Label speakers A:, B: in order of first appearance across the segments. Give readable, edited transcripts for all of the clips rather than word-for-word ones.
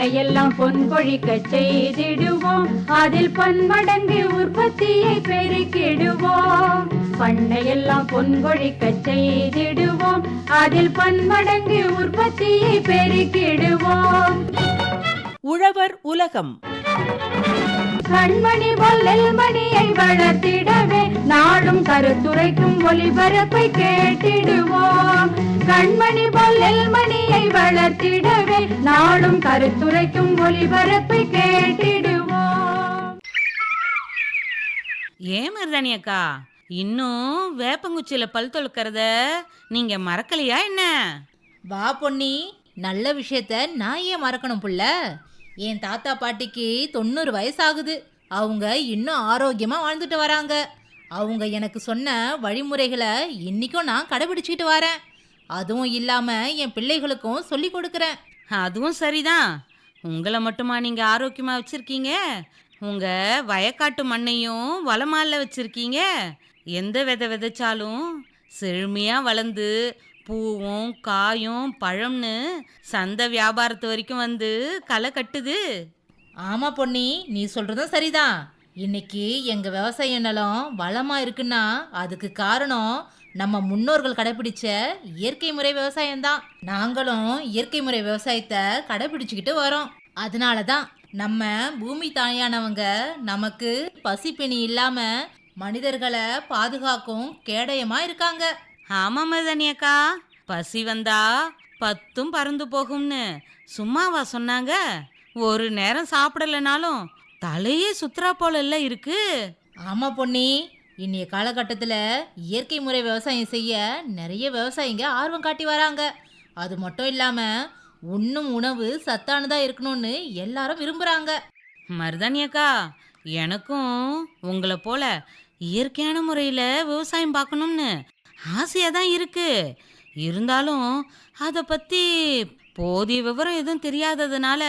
A: பண்ணையெல்லாம் பொன் கொழிக்க செய்திடுவோம், அதில் பன்மடங்கு உற்பத்தியை பெருக்கிடுவோம். பண்ணையெல்லாம் பொன் கொழிக்க செய்திடுவோம், அதில் பன்மடங்கு உற்பத்தியை பெருக்கிடுவோம்.
B: உழவர் உலகம்.
A: கண்மணி பொல்லல் மணியை வளர்த்திடவே நாடும் கருத்துரைக்கும் ஒளிபரப்பை கேட்டிடுவோம். கண்மணி பொல்லல் மணியை வளர்த்திடவே நாடும் கருத்துரைக்கும் ஒளிபரப்பை கேட்டிடுவோம்.
C: ஏன் மருதாணி அக்கா, இன்னும் வேப்பங்குச்சியில பல் தொழுக்கிறத நீங்க மறக்கலையா என்ன?
D: வா பொன்னி, நல்ல விஷயத்த நான் ஏன் மறக்கணும் புள்ள? என் தாத்தா பாட்டிக்கு 90 வயசாகுது. அவங்க இன்னும் ஆரோக்கியமா வாழ்ந்துட்டு வராங்க. அவங்க எனக்கு சொன்ன வழிமுறைகளை இன்னைக்கும் நான் கடைபிடிச்சிட்டு வரேன். அதுவும் இல்லாம என் பிள்ளைகளுக்கும் சொல்லி கொடுக்கறேன்.
C: அதுவும் சரிதான். உங்களை மட்டுமா நீங்க ஆரோக்கியமா வச்சிருக்கீங்க, உங்க வயக்காட்டு மண்ணையும் வளமால வச்சிருக்கீங்க. எந்த விதை விதைச்சாலும் செழுமையா வளர்ந்து பூவும் காயும் பழம்னு சந்தை வியாபாரத்து வரைக்கும் வந்து களை கட்டுது.
D: ஆமா பொன்னி, நீ சொல்றதும் சரிதான். இன்னைக்கு எங்க விவசாய நிலம் வளமா இருக்குன்னா அதுக்கு காரணம் நம்ம முன்னோர்கள் கடைபிடிச்ச இயற்கை முறை விவசாயம்தான். நாங்களும் இயற்கை முறை விவசாயத்தை கடைபிடிச்சுக்கிட்டு வரோம். அதனாலதான் நம்ம பூமி தாயானவங்க நமக்கு பசிப்பிணி இல்லாம மனிதர்களை பாதுகாக்கும் கேடயமா இருக்காங்க.
C: ஆமா மருதாணி அக்கா, பசி வந்தா 10 பறந்து போகும்னு சும்மாவா சொன்னாங்க? ஒரு நேரம் சாப்பிடலனாலும் தலையே சுத்துறா போல எல்லாம் இருக்கு.
D: ஆமா பொன்னி, இன்னைய காலகட்டத்தில் இயற்கை முறை விவசாயம் செய்ய நிறைய விவசாயிங்க ஆர்வம் காட்டி வராங்க. அது மட்டும் இல்லாம உண்ணும் உணவு சத்தானதா இருக்கணும்னு எல்லாரும் விரும்புறாங்க.
C: மருதாணி அக்கா, எனக்கும் உங்களை போல இயற்கையான முறையில் விவசாயம் பார்க்கணும்னு ஆசையாக தான் இருக்கு. இருந்தாலும் அதை பற்றி போதிய விவரம் எதுவும் தெரியாததுனால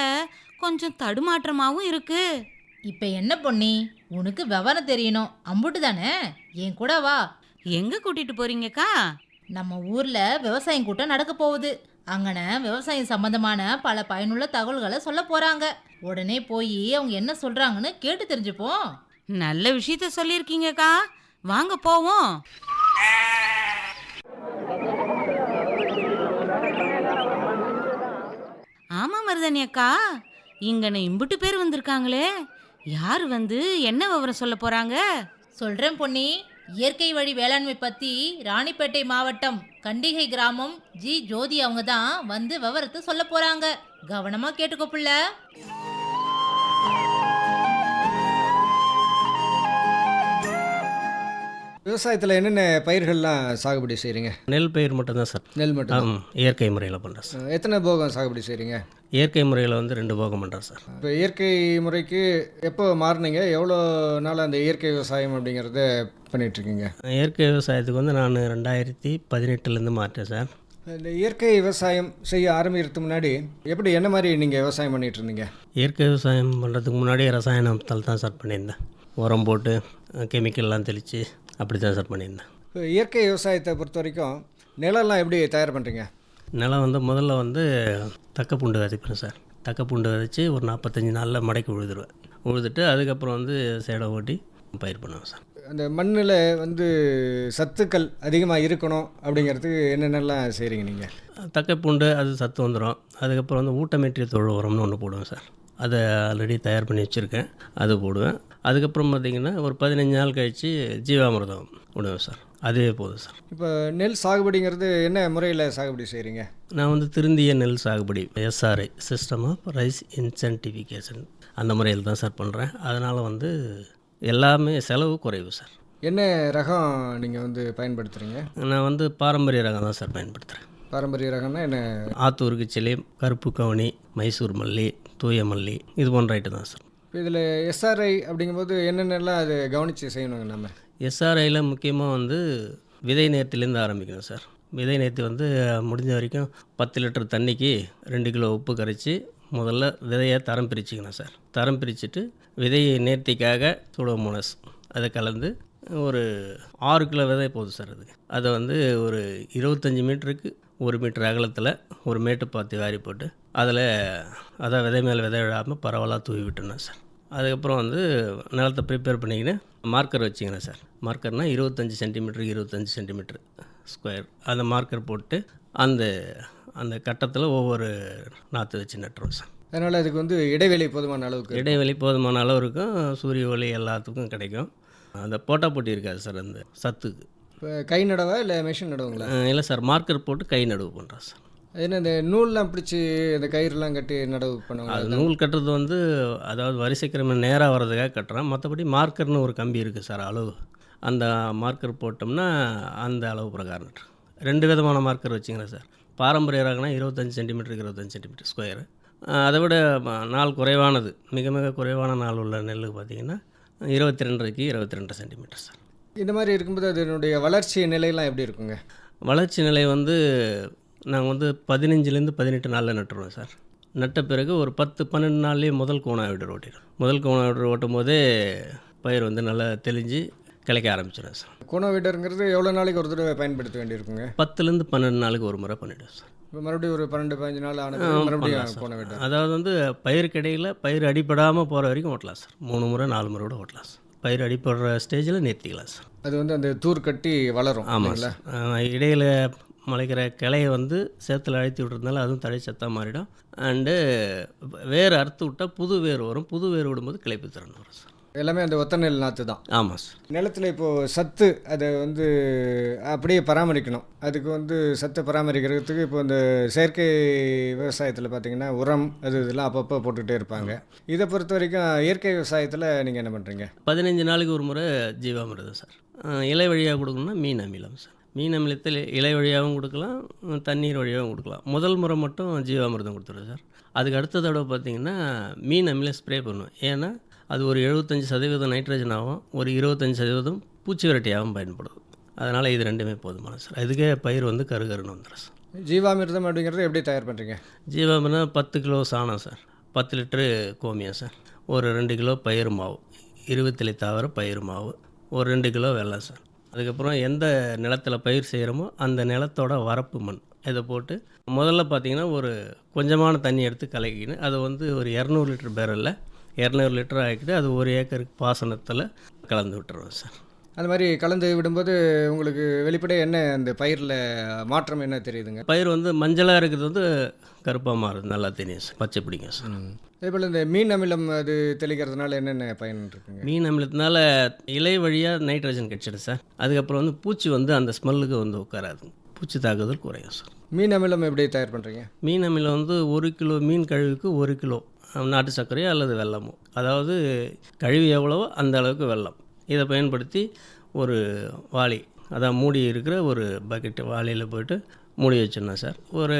C: கொஞ்சம் தடுமாற்றமாகவும் இருக்கு.
D: இப்போ என்ன பொன்னி, உனக்கு விவரம் தெரியணும் அம்புட்டு தானே? என் கூட வா.
C: எங்கே கூட்டிகிட்டு போறீங்கக்கா?
D: நம்ம ஊரில் விவசாயம் கூட்டம் நடக்க போகுது. அங்கன விவசாயம் சம்பந்தமான பல பயனுள்ள தகவல்களை சொல்ல போகிறாங்க. உடனே போய் அவங்க என்ன சொல்கிறாங்கன்னு கேட்டு தெரிஞ்சுப்போம்.
C: நல்ல விஷயத்த சொல்லியிருக்கீங்கக்கா, வாங்க போவோம். ஆமா மருதாணி அக்கா, இங்கன இம்புட்டு பேர் வந்திருக்காங்களே, யார் வந்து என்ன விவரம் சொல்ல போறாங்க?
D: சொல்றேன் பொன்னி. இயற்கை வழி வேளாண்மை பத்தி ராணிப்பேட்டை மாவட்டம் கண்டிகை கிராமம் ஜி ஜோதி அவங்க தான் வந்து விவரத்தை சொல்ல போறாங்க. கவனமா கேட்டுக்கோ புள்ள.
E: விவசாயத்தில் என்னென்ன பயிர்கள்லாம் சாகுபடி செய்கிறீங்க?
F: நெல் பயிர் மட்டும்தான் சார்.
E: நெல் மட்டும்?
F: இயற்கை முறையில் பண்ணுறேன் சார்.
E: எத்தனை போகம் சாகுபடி செய்கிறீங்க?
F: இயற்கை முறையில் வந்து 2 போகம் பண்ணுறேன் சார்.
E: இப்போ இயற்கை முறைக்கு எப்போ மாறினீங்க? எவ்வளோ நாள் அந்த இயற்கை விவசாயம் அப்படிங்கிறத பண்ணிகிட்ருக்கீங்க?
F: இயற்கை விவசாயத்துக்கு வந்து நான் 2018 மாற்றேன் சார்.
E: இந்த இயற்கை விவசாயம் செய்ய ஆரம்பிக்கிறதுக்கு முன்னாடி எப்படி என்ன மாதிரி நீங்கள் விவசாயம் பண்ணிகிட்டு இருந்தீங்க?
F: இயற்கை விவசாயம் பண்ணுறதுக்கு முன்னாடி ரசாயனத்தால் தான் சார் பண்ணியிருந்தேன். உரம் போட்டு கெமிக்கல்லாம் தெளித்து அப்படி தான் சார் பண்ணியிருந்தேன்.
E: இப்போ இயற்கை விவசாயத்தை பொறுத்த வரைக்கும் நிலம்லாம் எப்படி தயார் பண்ணுறீங்க?
F: நிலம் வந்து முதல்ல வந்து தக்கப்பூண்டு விதைப்பேன் சார். தக்கப்பூண்டு விதைச்சி ஒரு 45 நாளில் மடக்கி உழுதுட்டு அதுக்கப்புறம் வந்து சேடை ஓட்டி பயிர் பண்ணுவேன் சார்.
E: அந்த மண்ணில் வந்து சத்துக்கள் அதிகமாக இருக்கணும் அப்படிங்கிறதுக்கு என்னென்னலாம் செய்கிறீங்க நீங்கள்?
F: தக்கப்பூண்டு அது சத்து வந்துடும். அதுக்கப்புறம் வந்து ஊட்டமேற்றிய தொழு உரம்னு ஒன்று போடுவேன் சார். அதை ஆல்ரெடி தயார் பண்ணி வச்சுருக்கேன், அது போடுவேன். அதுக்கப்புறம் பார்த்திங்கன்னா ஒரு 15 நாள் கழித்து ஜீவாமிர்தம் விடுவேன் சார். அதுவே போதும் சார்.
E: இப்போ நெல் சாகுபடிங்கிறது என்ன முறையில் சாகுபடி செய்கிறீங்க?
F: நான் வந்து திருந்திய நெல் சாகுபடி SRI சிஸ்டம் ஆஃப் ரைஸ் இன்சென்டிஃபிகேஷன் அந்த முறையில் தான் சார் பண்ணுறேன். அதனால் வந்து எல்லாமே செலவு குறைவு சார்.
E: என்ன ரகம் நீங்கள் வந்து பயன்படுத்துகிறீங்க?
F: நான் வந்து பாரம்பரிய ரகம் தான் சார் பயன்படுத்துகிறேன்.
E: பாரம்பரிய ரகம்னா என்ன?
F: ஆத்தூர் கிச்சிலி, கருப்பு கவுனி, மைசூர் மல்லி, தூய மல்லி இது போன்ற ஐட்டம் தான் சார்.
E: இப்போ இதில் SRI அப்படிங்கும்போது என்னென்னலாம் அது கவனித்து செய்யணுங்க? நம்ம
F: SRIயில் முக்கியமாக வந்து விதை நேர்த்திலேருந்து ஆரம்பிக்கணும் சார். விதை நேர்த்தி வந்து முடிஞ்ச வரைக்கும் 10 லிட்டர் தண்ணிக்கு 2 கிலோ உப்பு கரைச்சி முதல்ல விதையை தரம் பிரிச்சுக்கணும் சார். தரம் பிரிச்சுட்டு விதையை நேர்த்திக்காக சூடோமோனஸ் அதை கலந்து ஒரு 6 கிலோ விதை போதும் சார். அதுக்கு அதை வந்து ஒரு 25 மீட்டருக்கு 1 மீட்டர் அகலத்தில் ஒரு மேட்டு பாத்தி வாரி போட்டு அதில் அதான் விதை மேலே விதை விழாமல் பரவலாக தூவி விட்டுருந்தேன் சார். அதுக்கப்புறம் வந்து நிலத்தை ப்ரிப்பேர் பண்ணிக்கின்னு மார்க்கர் வச்சுக்கிறேன் சார். மார்க்கர்னால் 25 சென்டிமீட்டருக்கு 25 சென்டிமீட்டர் ஸ்கொயர் அந்த மார்க்கர் போட்டு அந்த அந்த கட்டத்தில் ஒவ்வொரு நாற்று வச்சு நட்டுருவோம் சார்.
E: அதனால் அதுக்கு வந்து இடைவெளி போதுமான அளவுக்கு
F: இடைவெளி போதுமான அளவு இருக்கும், சூரிய ஒளி எல்லாத்துக்கும் கிடைக்கும். அந்த போட்டா போட்டி இருக்காது சார் அந்த சத்துக்கு.
E: இப்போ கை நடவா இல்லை மெஷின் நடுவுங்களா?
F: இல்லை சார், மார்க்கர் போட்டு கை நடவு பண்ணுறோம் சார்.
E: ஏன்னா இந்த நூல்லாம் பிடிச்சி இந்த கயிறுலாம் கட்டி நடவு
F: அது
E: பண்ணுவாங்க.
F: நூல் கட்டுறது வந்து அதாவது வரிசைக்கிரம நேராக வர்றதுக்காக கட்டுறேன். மற்றபடி மார்க்கர்னு ஒரு கம்பி இருக்குது சார் அளவு. அந்த மார்க்கர் போட்டோம்னா அந்த அளவு பிரகாரம் நட்டுறோம். 2 விதமான மார்க்கர் வச்சுக்கிறேன் சார். பாரம்பரிய ரகம்னா 25 சென்டிமீட்டருக்கு 25 சென்டிமீட்டர் ஸ்கொயரு. அதை விட நாள் குறைவானது, மிக மிக குறைவான நாள் உள்ள நெல்லுக்கு பார்த்திங்கன்னா 22க்கு 22 சென்டிமீட்டர் சார்.
E: இந்த மாதிரி இருக்கும்போது அதனுடைய வளர்ச்சி நிலையெல்லாம் எப்படி இருக்குங்க?
F: வளர்ச்சி நிலை வந்து நாங்கள் வந்து 15லேருந்து 18 நாளில் நட்டுருவோம் சார். நட்ட பிறகு ஒரு 10-12 நாள்லேயே முதல் கோணாவிடர் ஓட்டிடும். முதல் கோணாவிடர் ஓட்டும் போதே பயிர் வந்து நல்லா தெளிஞ்சு கிளைக்க ஆரம்பிச்சிடும் சார்.
E: கோணோவீடருங்கிறது எவ்வளோ நாளைக்கு ஒரு தடவை பயன்படுத்த வேண்டியிருக்குங்க?
F: 10லேருந்து 12 நாளுக்கு ஒரு முறை பண்ணிவிடுவோம் சார்.
E: இப்போ மறுபடியும் ஒரு 12-15 நாள் ஆனது மறுபடியும் கோணோவீடர்.
F: அதாவது வந்து பயிருக்கு இடையில் பயிர் அடிப்படாமல் போகிற வரைக்கும் ஓட்டலாம் சார். 3 முறை 4 முறை கூட ஓட்டலாம் சார். பயிர் அடிப்படுற ஸ்டேஜில் நிறுத்திக்கலாம் சார்.
E: அது வந்து அந்த தூர் கட்டி வளரும்.
F: ஆமாம் சார். இடையில் முளைக்கிற கிளையை வந்து சேத்துல அழுத்தி விட்றதுனால அதுவும் தழை சத்தாக மாறிடும். அண்டு வேர் அறுத்து விட்டால் புது வேர் வரும். புது வேர் விடும்போது கிளைப்பு திறன் வரும் சார்.
E: எல்லாமே அந்த ஒத்த நெல் நாற்று தான்.
F: ஆமாம் சார்.
E: நிலத்தில் இப்போது சத்து அதை வந்து அப்படியே பராமரிக்கணும். அதுக்கு வந்து சத்தை பராமரிக்கிறதுக்கு இப்போ இந்த செயற்கை விவசாயத்தில் பார்த்திங்கன்னா உரம் இதெல்லாம் அப்பப்போ போட்டுக்கிட்டே இருப்பாங்க. இதை பொறுத்த வரைக்கும் இயற்கை விவசாயத்தில் நீங்கள் என்ன பண்ணுறீங்க?
F: 15 நாளுக்கு ஒரு முறை ஜீவாமிர்தம் சார். இலை வழியாக கொடுக்கணும்னா மீன் அமிலம் சார். மீன் அமிலத்தில் இலை வழியாகவும் கொடுக்கலாம், தண்ணீர் வழியாகவும் கொடுக்கலாம். முதல் முறை மட்டும் ஜீவாமிர்தம் கொடுத்துருவோம் சார். அதுக்கு அடுத்த தடவை பார்த்திங்கன்னா மீன் அமிலம் ஸ்ப்ரே பண்ணுவோம். ஏன்னா அது ஒரு 75% நைட்ரஜனாகவும் ஒரு 25% பூச்சி விரட்டியாகவும் பயன்படுது. அதனால் இது ரெண்டுமே போதுமான சார். அதுக்கே பயிர் வந்து கருகருன்னு வந்துடும் சார்.
E: ஜீவாமிர்தம் அப்படிங்கிறது எப்படி தயார் பண்ணுறீங்க?
F: ஜீவாமிர்தம் 10 கிலோ சாணம் சார், 10 லிட்டரு கோமியம் சார், ஒரு 2 கிலோ பயிர் மாவு, 20 தவிர பயிர் மாவு, ஒரு 2 கிலோ வெல்லம் சார். அதுக்கப்புறம் எந்த நிலத்தில் பயிர் செய்கிறோமோ அந்த நிலத்தோட வரப்பு மண் இதை போட்டு முதல்ல பார்த்திங்கன்னா ஒரு கொஞ்சமான தண்ணி எடுத்து கலக்கின்னு அதை வந்து ஒரு 200 லிட்டர் பேரலில் 200 லிட்டர் ஆகிக்கிட்டு அது 1 ஏக்கருக்கு பாசனத்தில் கலந்து விட்டுருவோம் சார்.
E: அது மாதிரி கலந்து விடும்போது உங்களுக்கு வெளிப்படையாக என்ன அந்த பயிரில் மாற்றம் என்ன தெரியுதுங்க?
F: பயிர் வந்து மஞ்சளாக இருக்கிறது வந்து கருப்பாக மாறுது, நல்லா தெரியும் சார், பச்சை பிடிக்கும் சார்.
E: அதே போல் இந்த மீன் அமிலம் அது தெளிக்கிறதுனால என்னென்ன பயன் இருக்குங்க?
F: மீன் அமிலத்தினால இலை வழியாக நைட்ரஜன் கிடச்சிடும் சார். அதுக்கப்புறம் வந்து பூச்சி வந்து அந்த ஸ்மெல்லுக்கு வந்து உட்காராது, பூச்சி தாக்குதல் குறையும் சார்.
E: மீன் அமிலம் எப்படி தயார் பண்ணுறீங்க?
F: மீன் அமிலம் வந்து 1 கிலோ மீன் கழிவுக்கு 1 கிலோ நாட்டு சர்க்கரையோ அல்லது வெல்லமோ, அதாவது கழிவு எவ்வளவோ அந்த அளவுக்கு வெல்லம், இதை பயன்படுத்தி ஒரு வாளி, அதான் மூடி இருக்கிற ஒரு பக்கெட்டு வாளியில் போய்ட்டு மூடி வச்சிடணும் சார். ஒரு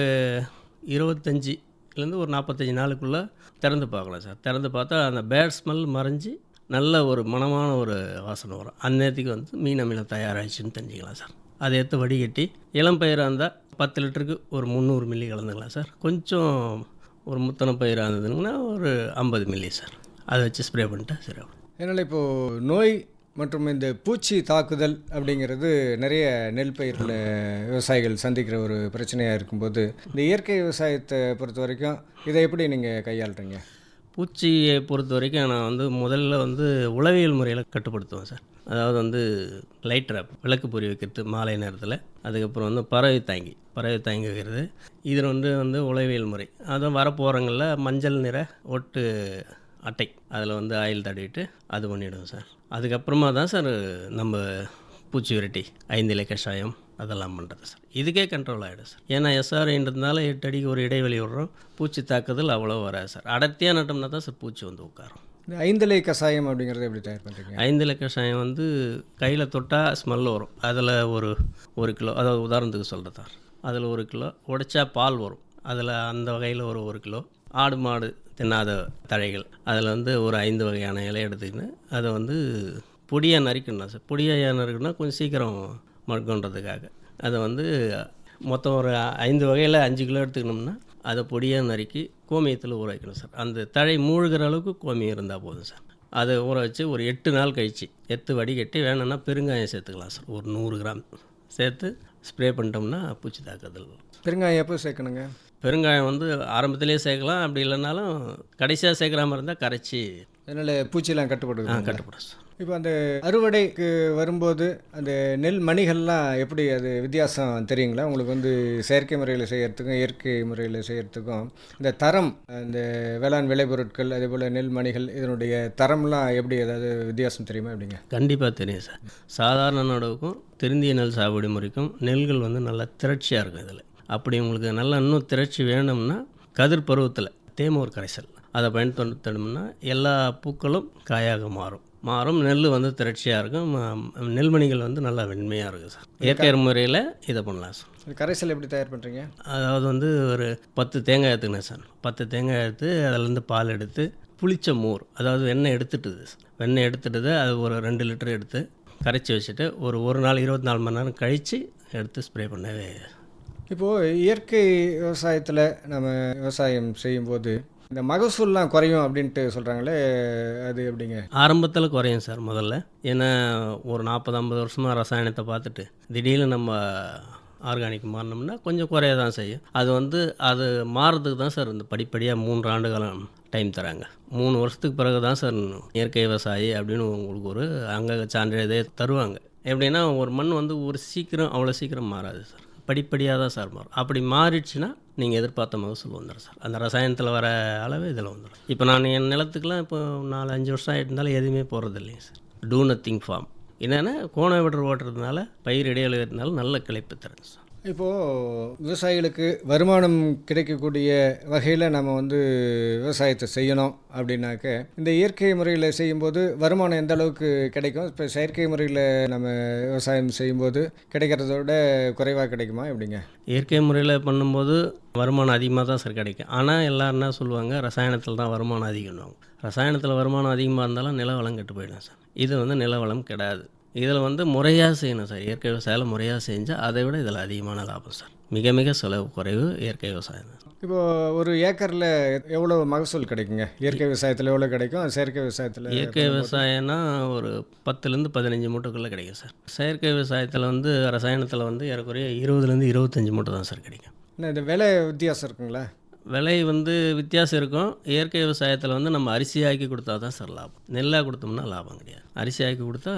F: 25லேருந்து ஒரு 45 நாளுக்குள்ளே திறந்து பார்க்கலாம் சார். திறந்து பார்த்தா அந்த பேட் ஸ்மெல் மறைஞ்சி நல்ல ஒரு மணமான ஒரு வாசனை வரும். அந்நேரத்துக்கு வந்து மீன் அமிலம் தயாராகிடுச்சுன்னு தெரிஞ்சுக்கலாம் சார். அதை எடுத்து வடிகட்டி இளம் பயிராக இருந்தால் 10 லிட்டருக்கு ஒரு 300 மில்லி கலந்துக்கலாம் சார். கொஞ்சம் ஒரு முத்தன பயிராக இருந்ததுங்கன்னா ஒரு 50 மில்லி சார். அதை வச்சு ஸ்ப்ரே பண்ணிட்டா சரி.
E: அதனால் இப்போது நோய் மற்றும் இந்த பூச்சி தாக்குதல் அப்படிங்கிறது நிறைய நெல் பயிரில் விவசாயிகள் சந்திக்கிற ஒரு பிரச்சனையாக இருக்கும்போது இந்த இயற்கை விவசாயத்தை பொறுத்த வரைக்கும் இதை எப்படி நீங்கள் கையாளுறீங்க?
F: பூச்சியை பொறுத்த வரைக்கும் நான் வந்து முதல்ல வந்து உளவியல் முறையில் கட்டுப்படுத்துவேன் சார். அதாவது வந்து லைட் ட்ராப், விளக்கு பொறி வைக்கிறது மாலை நேரத்தில். அதுக்கப்புறம் வந்து பறவை தாங்கி வைக்கிறது. இதில் வந்து உளவியல் முறை. அதுவும் வரப்போகிறங்களில் மஞ்சள் நிற ஒட்டு அட்டை அதில் வந்து ஆயில் தடவிட்டு அது பண்ணிவிடுவோம் சார். அதுக்கப்புறமா தான் சார் நம்ம பூச்சி விரட்டி 5 இலை கஷாயம் அதெல்லாம் பண்ணுறது சார். இதுக்கே கண்ட்ரோல் ஆகிடும் சார். ஏன்னா எஸ்ஆர்ஐன்றதுனால 8 அடிக்கு ஒரு இடைவெளி விடுறோம். பூச்சி தாக்குதல் அவ்வளோ வராது சார். அடர்த்தியாக நட்டோம்னா தான் சார் பூச்சி வந்து உட்காரும்.
E: இந்த 5 இலை கஷாயம் அப்படிங்கிறது எப்படி தயார் பண்ணுறீங்க?
F: 5 இலை கஷாயம் வந்து கையில் தொட்டால் ஸ்மெல் வரும். அதில் ஒரு கிலோ, அதாவது உதாரணத்துக்கு சொல்கிறதா, அதில் 1 கிலோ உடைச்சா பால் வரும். அதில் அந்த வகையில் ஒரு 1 கிலோ ஆடு மாடு தின்னாத தழைகள் அதில் வந்து ஒரு 5 வகையான இலை எடுத்துக்கின்னு அதை வந்து பொடியாக நறுக்கணும் சார். பொடியாக நறுக்கணும்னா கொஞ்சம் சீக்கிரம் மறுக்கன்றதுக்காக அதை வந்து மொத்தம் ஒரு 5 வகையில் 5 கிலோ எடுத்துக்கணும்னா அதை பொடியாக நறுக்கி கோமியத்தில் ஊற வைக்கணும் சார். அந்த தழை மூழ்கிற அளவுக்கு கோமியம் இருந்தால் போதும் சார். அதை ஊற வச்சு ஒரு 8 நாள் கழித்து எடுத்து வடிகட்டி வேணும்னா பெருங்காயம் சேர்த்துக்கலாம் சார். ஒரு 100 கிராம் சேர்த்து ஸ்ப்ரே பண்ணிட்டோம்னா பூச்சி தாக்குதல்.
E: பெருங்காயம் எப்போ சேர்க்கணுங்க?
F: பெருங்காயம் வந்து ஆரம்பத்திலேயே சேர்க்கலாம், அப்படி இல்லைனாலும் கடைசியாக சேர்க்குற மாதிரி இருந்தால் கரைச்சி
E: அதனால் பூச்சிலாம் கட்டுப்படுது.
F: கட்டுப்படும் சார்.
E: இப்போ அந்த அறுவடைக்கு வரும்போது அந்த நெல் மணிகள்லாம் எப்படி அது வித்தியாசம் தெரியுங்களா உங்களுக்கு? வந்து செயற்கை முறையில் செய்கிறதுக்கும் இயற்கை முறையில் செய்கிறதுக்கும் இந்த தரம், இந்த வேளாண் விளைபொருட்கள் அதே போல் நெல் மணிகள் இதனுடைய தரம்லாம் எப்படி ஏதாவது வித்தியாசம் தெரியுமா எப்படிங்க?
F: கண்டிப்பாக தெரியும் சார். சாதாரண நடவுக்கும் திருந்திய நெல் சாகுபடி முறைக்கும் நெல்கள் வந்து நல்லா திரட்சியாக இருக்கும். இதில் அப்படி உங்களுக்கு நல்லா இன்னும் திரட்சி வேணும்னா கதிர் பருவத்தில் தேமூர் கரைசல் அதை பயன்படுத்தணும்னா எல்லா பூக்களும் காயாக மாறும். நெல் வந்து திரட்சியாக இருக்கும். நெல்மணிகள் வந்து நல்லா வெண்மையாக இருக்கும் சார். இயற்கை முறையில் இதை பண்ணலாம் சார்.
E: இந்த கரைசல் எப்படி தயார் பண்ணுறீங்க?
F: அதாவது வந்து ஒரு 10 தேங்காய் எடுத்துக்கணும் சார். 10 தேங்காய் எடுத்து அதிலேருந்து பால் எடுத்து புளிச்ச மோர், அதாவது வெண்ணெய் எடுத்துட்டுது அது ஒரு 2 லிட்டர் எடுத்து கரைச்சி வச்சுட்டு ஒரு நாள் 24 மணி நேரம் கழித்து எடுத்து ஸ்ப்ரே பண்ணவே.
E: இப்போது இயற்கை விவசாயத்தில் நம்ம விவசாயம் செய்யும்போது இந்த மகசூல்லாம் குறையும் அப்படின்ட்டு சொல்கிறாங்களே, அது எப்படிங்க?
F: ஆரம்பத்தில் குறையும் சார் முதல்ல. ஏன்னா ஒரு 40-50 வருஷமாக ரசாயனத்தை பார்த்துட்டு திடீர்னு நம்ம ஆர்கானிக் மாறினோம்னா கொஞ்சம் குறைய தான் செய்யும். அது மாறுறதுக்கு தான் சார் இந்த படிப்படியாக 3 ஆண்டு காலம் டைம் தராங்க. 3 வருஷத்துக்கு பிறகு தான் சார் இயற்கை விவசாயி அப்படின்னு உங்களுக்கு ஒரு அங்க சான்றிதழே தருவாங்க. எப்படின்னா ஒரு மண் வந்து அவ்வளோ சீக்கிரம் மாறாது சார். படிப்படியாக தான் சார் மாறும். அப்படி மாறிடுச்சுன்னா நீங்கள் எதிர்பார்த்த மகசூல் வந்துடும் சார். அந்த ரசாயனத்தில் வர அளவு இதில் வந்துடும். இப்போ நான் என் நிலத்துக்குலாம் இப்போ 4-5 வருஷம் ஆகிட்டு இருந்தாலும் எதுவுமே போகிறது இல்லைங்க சார். Two nothing form. என்னென்னா கோண விடர் ஓட்டுறதுனால பயிர் இடையில இருந்தாலும் நல்ல கிளைப்பு தருங்க சார்.
E: இப்போது விவசாயிகளுக்கு வருமானம் கிடைக்கக்கூடிய வகையில் நம்ம வந்து விவசாயத்தை செய்யணும் அப்படின்னாக்க இந்த இயற்கை முறையில் செய்யும்போது வருமானம் எந்த அளவுக்கு கிடைக்கும்? இப்போ செயற்கை முறையில் நம்ம விவசாயம் செய்யும்போது கிடைக்கிறதோட குறைவாக கிடைக்குமா எப்படிங்க?
F: இயற்கை முறையில் பண்ணும்போது வருமானம் அதிகமாக தான் சார் கிடைக்கும். ஆனால் எல்லோரும் என்ன சொல்லுவாங்க, ரசாயனத்தில் தான் வருமானம் அதிகம்னுவாங்க. ரசாயனத்தில் வருமானம் அதிகமாக இருந்தாலும் நில வளம் கெட்டு போயிடும் சார். இது வந்து நில வளம் கிடையாது. இதில் வந்து முறையாக செய்யணும் சார். இயற்கை விவசாயம் முறையாக செஞ்சால் அதை விட இதில் அதிகமான லாபம் சார். மிக மிக செலவு குறைவு இயற்கை விவசாயம் தான்.
E: இப்போது ஒரு ஏக்கரில் எவ்வளோ மகசூல் கிடைக்குங்க? இயற்கை விவசாயத்தில் எவ்வளோ கிடைக்கும், செயற்கை விவசாயத்தில்?
F: இயற்கை விவசாயம்னா ஒரு 10லேருந்து 15 மூட்டைக்குள்ளே கிடைக்கும் சார். செயற்கை விவசாயத்தில் வந்து ரசாயனத்தில் வந்து ஏறக்குறைய 20லேருந்து 25 மூட்டை தான் சார் கிடைக்கும்.
E: என்ன இந்த விலை வித்தியாசம் இருக்குங்களா?
F: விலை வந்து வித்தியாசம் இருக்கும். இயற்கை விவசாயத்தில் வந்து நம்ம அரிசியாக்கி கொடுத்தா தான் சார் லாபம். நெல்லாக கொடுத்தோம்னா லாபம் கிடையாது. அரிசியாக்கி கொடுத்தா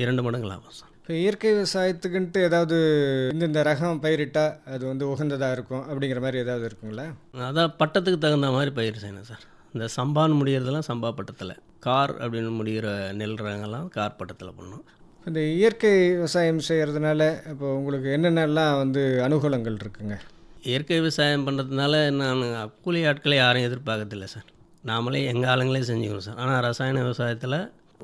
F: 2 மடங்கு லாபம் சார்.
E: இப்போ இயற்கை விவசாயத்துக்குன்ட்டு ஏதாவது இந்த ரகம் பயிரிட்டால் அது வந்து உகந்ததாக இருக்கும் அப்படிங்கிற மாதிரி ஏதாவது இருக்குங்களா?
F: அதான் பட்டத்துக்கு தகுந்த மாதிரி பயிர் செய்யணும் சார். இந்த சம்பான்னு முடிகிறதெல்லாம் சம்பா பட்டத்தில், கார் அப்படின்னு முடிகிற நெல் ரகங்கள்லாம் கார் பட்டத்தில் பண்ணணும்.
E: இந்த இயற்கை விவசாயம் செய்கிறதுனால இப்போ உங்களுக்கு என்னென்னலாம் வந்து அனுகூலங்கள் இருக்குங்க?
F: இயற்கை விவசாயம் பண்ணுறதுனால நான் கூலி ஆட்களை யாரும் எதிர்பார்க்கறதில்ல சார். நாமளே எங்கள் ஆளுங்களே செஞ்சுக்கணும் சார். ஆனால் ரசாயன விவசாயத்தில்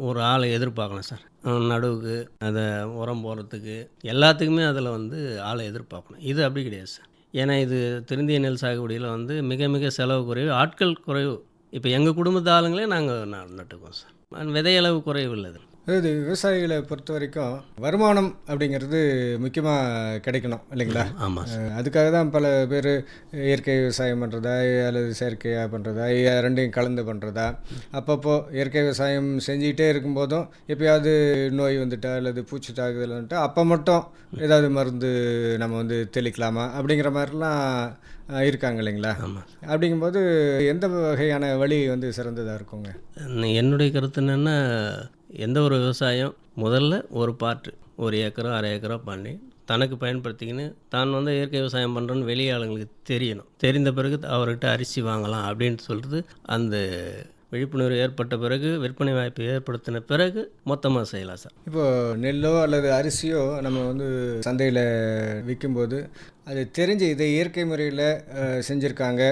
F: ஒரு ஆளை எதிர்பார்க்கணும் சார். நடுவுக்கு அதை உரம் போடுறதுக்கு எல்லாத்துக்குமே அதில் வந்து ஆளை எதிர்பார்க்கணும். இது அப்படி கிடையாது சார். ஏன்னா இது திருந்திய நெல் சாகுபடியில் வந்து மிக மிக செலவு குறைவு, ஆட்கள் குறைவு. இப்போ எங்கள் குடும்பத்து ஆளுங்களே நாங்கள் நட்டுக்குவோம் சார். விதையளவு குறைவு இல்லை.
E: அதாவது விவசாயிகளை பொறுத்த வரைக்கும் வருமானம் அப்படிங்கிறது முக்கியமாக கிடைக்கணும் இல்லைங்களா?
F: ஆமாம் சார்.
E: அதுக்காக தான் பல பேர் இயற்கை விவசாயம் பண்ணுறதா அல்லது செயற்கையாக பண்ணுறதா, ரெண்டையும் கலந்து பண்ணுறதா. அப்பப்போ இயற்கை விவசாயம் செஞ்சுக்கிட்டே இருக்கும்போதும் எப்பயாவது நோய் வந்துட்டா அல்லது பூச்சி தாக்குதல் வந்துட்டா அப்போ மட்டும் ஏதாவது மருந்து நம்ம வந்து தெளிக்கலாமா அப்படிங்கிற மாதிரிலாம் இருக்காங்க இல்லைங்களா?
F: ஆமாம்.
E: அப்படிங்கும்போது எந்த வகையான வழி வந்து சிறந்ததாக இருக்குங்க?
F: என்னுடைய கருத்து என்னென்னா, எந்த ஒரு விவசாயம் முதல்ல ஒரு பார்ட்டு 1 ஏக்கரோ 1/2 ஏக்கரோ பண்ணி தனக்கு பயன்படுத்திக்கின்னு தான் வந்து இயற்கை விவசாயம் பண்ணுறோன்னு வெளி ஆளுங்களுக்கு தெரியணும். தெரிந்த பிறகு அவர்கிட்ட அரிசி வாங்கலாம் அப்படின்ட்டு சொல்கிறது அந்த விழிப்புணர்வு ஏற்பட்ட பிறகு, விற்பனை வாய்ப்பு ஏற்படுத்தின பிறகு மொத்தமாக செய்யலாம் சார்.
E: இப்போது நெல்லோ அல்லது அரிசியோ நம்ம வந்து சந்தையில் விற்கும்போது அது தெரிஞ்சு இதை இயற்கை முறையில் செஞ்சுருக்காங்க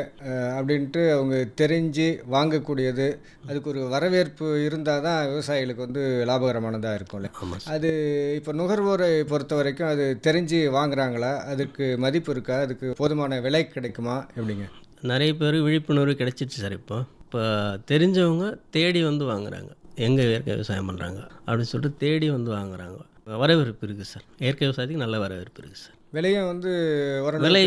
E: அப்படின்ட்டு அவங்க தெரிஞ்சு வாங்கக்கூடியது, அதுக்கு ஒரு வரவேற்பு இருந்தால் தான் விவசாயிகளுக்கு வந்து லாபகரமானதாக இருக்கும்ல.
F: ஆமாம்.
E: அது இப்போ நுகர்வோரை பொறுத்த வரைக்கும் அது தெரிஞ்சு வாங்குறாங்களா? அதுக்கு மதிப்பு இருக்கா? அதுக்கு போதுமான விலை கிடைக்குமா எப்படிங்க?
F: நிறைய பேர் விழிப்புணர்வு கிடைச்சிச்சு சார். இப்போ தெரிஞ்சவங்க தேடி வந்து வாங்குறாங்க. எங்கே இயற்கை விவசாயம் பண்ணுறாங்க அப்படின்னு சொல்லிட்டு தேடி வந்து வாங்குறாங்க. வரவேற்பு இருக்குது சார். இயற்கை விவசாயத்துக்கு நல்ல வரவேற்பு இருக்குது சார்.
E: விலையும் வந்து
F: விலை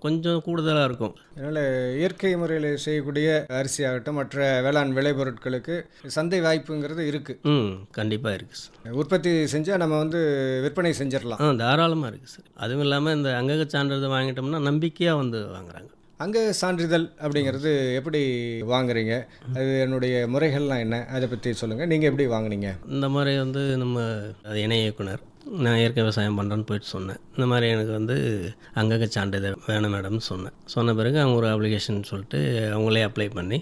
F: கொஞ்சம் கூடுதலாக இருக்கும்.
E: அதனால் இயற்கை முறையில் செய்யக்கூடிய அரிசி ஆகட்டும் மற்ற வேளாண் விளைபொருட்களுக்கு சந்தை வாய்ப்புங்கிறது இருக்குது.
F: கண்டிப்பாக இருக்குது சார்.
E: உற்பத்தி செஞ்சால் நம்ம வந்து விற்பனை செஞ்சிடலாம்.
F: தாராளமாக இருக்குது சார். அதுவும் இல்லாமல் இந்த அங்கக சான்றிதழ் வாங்கிட்டோம்னா நம்பிக்கையாக வந்து வாங்குறாங்க.
E: அங்கே சான்றிதழ் அப்படிங்கிறது எப்படி வாங்குறீங்க, அது என்னுடைய முறைகள்லாம் என்ன, அதை பற்றி சொல்லுங்கள். நீங்கள் எப்படி வாங்குனீங்க?
F: இந்த மாதிரி வந்து நம்ம அது இணை இயக்குனர் நான் இயற்கை விவசாயம் பண்ணுறேன்னு போயிட்டு சொன்னேன். இந்த மாதிரி எனக்கு வந்து அங்கங்கே சான்றிதழ் வேணும் மேடம்னு சொன்ன பிறகு அவங்க ஒரு அப்ளிகேஷன் சொல்லிட்டு அவங்களே அப்ளை பண்ணி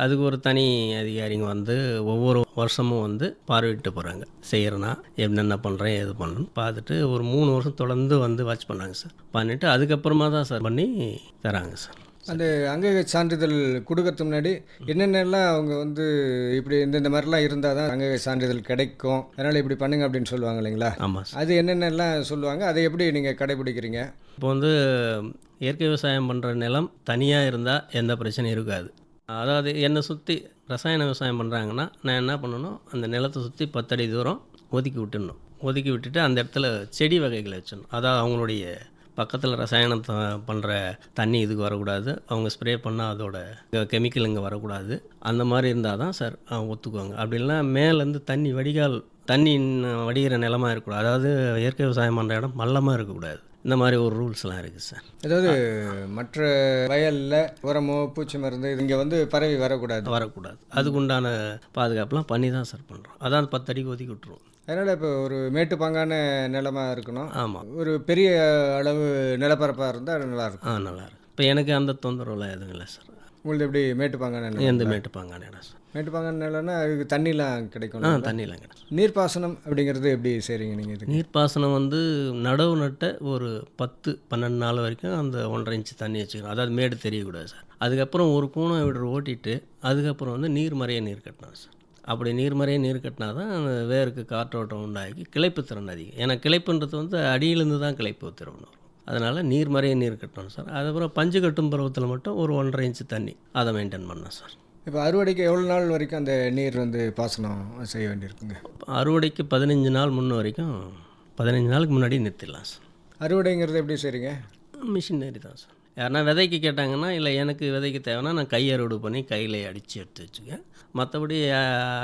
F: அதுக்கு ஒரு தனி அதிகாரிங்க வந்து ஒவ்வொரு வருஷமும் வந்து பார்வையிட்டு போகிறாங்க. செய்கிறேன்னா என்னென்ன பண்ணுறேன் எது பண்ணுறேன்னு பார்த்துட்டு ஒரு 3 வருஷம் தொடர்ந்து வந்து வாட்ச் பண்ணாங்க சார். பண்ணிவிட்டு அதுக்கப்புறமா தான் சார் பண்ணி தராங்க சார்.
E: அந்த அங்கக சான்றிதழ் கொடுக்கறதுக்கு முன்னாடி என்னென்னலாம் அவங்க வந்து இப்படி இந்த மாதிரிலாம் இருந்தால் தான் அங்கக சான்றிதழ் கிடைக்கும், அதனால் இப்படி பண்ணுங்க அப்படின்னு சொல்லுவாங்க இல்லைங்களா?
F: ஆமாம் சார்.
E: அது என்னென்னலாம் சொல்லுவாங்க, அதை எப்படி நீங்கள் கடைபிடிக்கிறீங்க?
F: இப்போ வந்து இயற்கை விவசாயம் பண்ணுற நிலம் தனியாக இருந்தால் எந்த பிரச்சனையும் இருக்காது. அதாவது என்னை சுற்றி ரசாயன விவசாயம் பண்ணுறாங்கன்னா நான் என்ன பண்ணணும், அந்த நிலத்தை சுற்றி 10 அடி தூரம் ஒதுக்கி விட்டுடணும். ஒதுக்கி விட்டுட்டு அந்த இடத்துல செடி வகைகளை வச்சிடணும். அதாவது அவங்களுடைய பக்கத்தில் ரசாயனம் பண்ணுற தண்ணி இதுக்கு வரக்கூடாது, அவங்க ஸ்ப்ரே பண்ணால் அதோட கெமிக்கல் இங்கே வரக்கூடாது. அந்த மாதிரி இருந்தால் தான் சார் ஒத்துக்குவாங்க. அப்படின்னா மேலேருந்து தண்ணி வடிகிற நிலமாக இருக்கக்கூடாது. அதாவது இயற்கை விவசாயம் பண்ணுற இடம் மல்லமாக இருக்கக்கூடாது. இந்த மாதிரி ஒரு ரூல்ஸ்லாம் இருக்குது சார்.
E: அதாவது மற்ற வயலில் உரமோ பூச்சி மருந்து இங்கே வந்து பரவி வரக்கூடாது.
F: அதுக்குண்டான பாதுகாப்புலாம் பண்ணி தான் சார் பண்ணுறோம். அதான் 10 அடிக்கு ஒதுக்கி விட்டுருவோம்.
E: அதனால் இப்போ ஒரு மேட்டுப்பாங்கான நிலமாக இருக்கணும்.
F: ஆமாம்.
E: ஒரு பெரிய அளவு நிலப்பரப்பாக இருந்தால் நல்லாயிருக்கும்.
F: நல்லாயிருக்கு. இப்போ எனக்கு அந்த தொந்தரவுலாம் எதுவும் இல்லை சார்.
E: உங்களுக்கு எப்படி மேட்டுப்பாங்கான நிலம்?
F: எந்த மேட்டுப்பாங்கான இடம் சார்.
E: மேட்டுப்பாங்கான நிலம்னா அதுக்கு தண்ணிலாம் கிடைக்கும்.
F: தண்ணிலாம் கிடைக்கும்.
E: நீர்ப்பாசனம் அப்படிங்கிறது எப்படி செய்கிறீங்க நீங்கள்? இது
F: நீர்ப்பாசனம் வந்து நடவு நட்ட ஒரு 10-12 நாள் வரைக்கும் அந்த 1.5 இன்ச்சு தண்ணி வச்சுக்கணும். அதாவது மேடு தெரியக்கூடாது சார். அதுக்கப்புறம் ஒரு கூணை விடுற ஓட்டிட்டு அதுக்கப்புறம் வந்து நீர்மறைய நீர் கட்டணும் சார். அப்படி நீர்மறைய நீர் கட்டினா தான் அந்த வேருக்கு காற்றோட்டம் உண்டாகி கிளைப்பு திறன் அதிகம். ஏன்னா கிளைப்புன்றது வந்து அடியிலேருந்து தான் கிளைப்பு திறன் வரும். அதனால் நீர்மறைய நீர் கட்டணும் சார். அதுக்கப்புறம் பஞ்சு கட்டும் பருவத்தில் மட்டும் ஒரு 1.5 இன்ச்சு தண்ணி அதை மெயின்டைன் பண்ணணும் சார்.
E: இப்போ அறுவடைக்கு எவ்வளோ நாள் வரைக்கும் அந்த நீர் வந்து பாசனம் செய்ய வேண்டியிருக்குங்க?
F: அறுவடைக்கு 15 நாள் முன்ன வரைக்கும் 15 நாளுக்கு முன்னாடி நிறுத்திடலாம் சார்.
E: அறுவடைங்கிறது எப்படி செய்கிறீங்க?
F: மிஷினரி தான் சார். யாருன்னா விதைக்கு கேட்டாங்கன்னா, இல்லை எனக்கு விதைக்கு தேவைன்னா நான் கை அறுவடை பண்ணி கையில் அடித்து எடுத்து வச்சுக்கேன். மற்றபடி